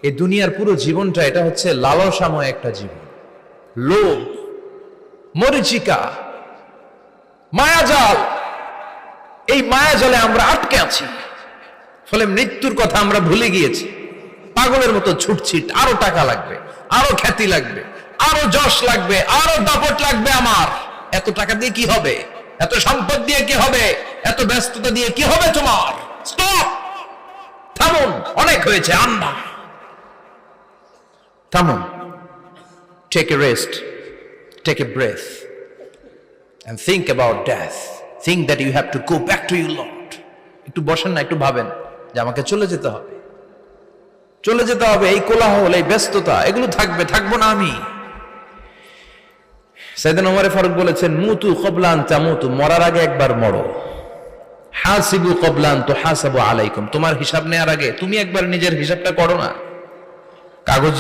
এই দুনিয়ার পুরো জীবনটা এটা হচ্ছে লালসাময় একটা জীবন, লোভ, মরিচিকা, মায়াজাল। এই মায়াজালে আমরা আটকে আছি, ফলে মৃত্যুর কথা আমরা ভুলে গিয়েছি। পাগলের মতো ছুটছি, আরো টাকা লাগবে, আরো খ্যাতি লাগবে, আরো যশ লাগবে, আরো দাপট লাগবে। আমার এত টাকা দিয়ে কি হবে? এত সম্পদ দিয়ে কি হবে? এত ব্যস্ততা দিয়ে কি হবে তোমার? স্টপ, থামুন, অনেক হয়েছে। আন্না, থামুন, take a rest, take a breath and think about death. Think that you have to go back to your Lord. একটু বসেন না, একটু ভাবেন যে আমাকে চলে যেতে হবে, চলে যেতে হবে। এই কোলাহল, এই ব্যস্ততা, এগুলো থাকবে, থাকবো না আমি। সাইয়েদনা ওমর ফারুক বলেছেন, মুতু ক্বাবলা আন তামুতু, মরার আগে একবার মরো। হাসিবু ক্বাবলা আন তুহাসাবু আলাইকুম, তোমার হিসাব নেওয়ার আগে তুমি একবার নিজের হিসাবটা করো না। কাগজ